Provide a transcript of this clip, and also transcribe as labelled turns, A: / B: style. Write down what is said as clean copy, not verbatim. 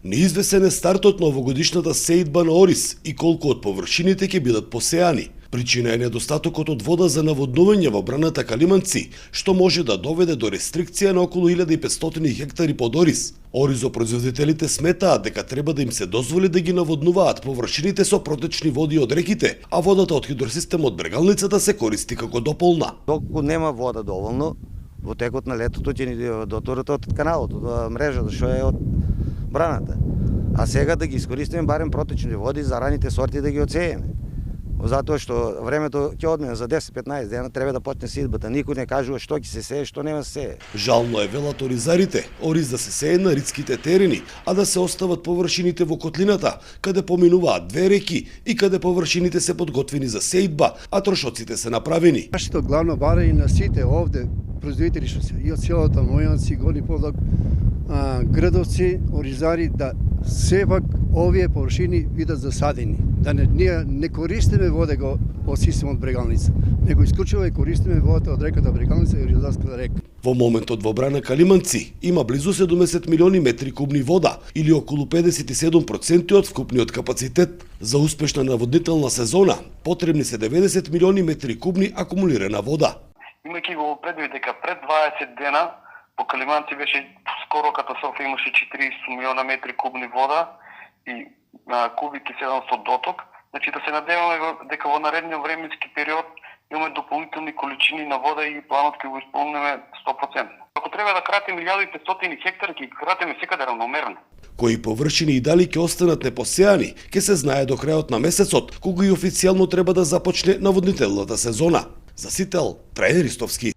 A: Неизвесен е стартот на овогодишната сеидба на ориз и колку од површините ќе бидат посеани. Причина е недостатокот од вода за наводнување во браната Калиманци, што може да доведе до рестрикција на околу 1500 хектари под ориз. Оризопроизводителите сметаат дека треба да им се дозволи да ги наводнуваат површините со протечни води од реките, а водата од хидросистемот Брегалницата се користи како дополна.
B: Доколку нема вода доволно, во текот на летото ќе ни дотурат од каналот, од мрежата што е од браната. А сега да ги искористиме барем протечни води за раните сорти да ги одсееме. Затоа што времето ќе одмине за 10-15 дена, треба да почне сеидбата. Никој не кажува што ќе се сее, што нема се сее.
A: Жално е, велат оризарите, ориз да се сее на ридските терени, а да се остават површините во котлината, каде поминуваат две реки и каде површините се подготвени за сеидба, а трошоците се направени.
C: Нашето главно бара и на сите овде производители што се и од селото Мојанци, Горни Подлак, градовци, оризари да сепак овие површини бидат засадени. Да не користиме вода од системот Брегалница, него исклучиво користиме водата од реката Брегалница и Ризарската река.
A: Во моментот во брана Калиманци има близу 70 милиони метри кубни вода, или околу 57% од вкупниот капацитет. За успешна наводнителна сезона потребни се 90 милиони метри кубни акумулирана вода.
D: Имајќи го предвид дека пред 20 дена по Калиманци беше скоро катастрофа, имаше 40 милиона метри кубни вода и кубик и 700 доток. Значи да се надеваме дека во наредниот временски период имаме дополнителни количини на вода и планот ќе го исполниме 100%. Ако треба да кратиме 1500 хектари, ќе кратиме секаде равномерно.
A: Кои површини и дали ќе останат непосеани, ќе се знае до крајот на месецот, кога и официјално треба да започне наводнителната сезона. За Сител, Трајан Ристовски.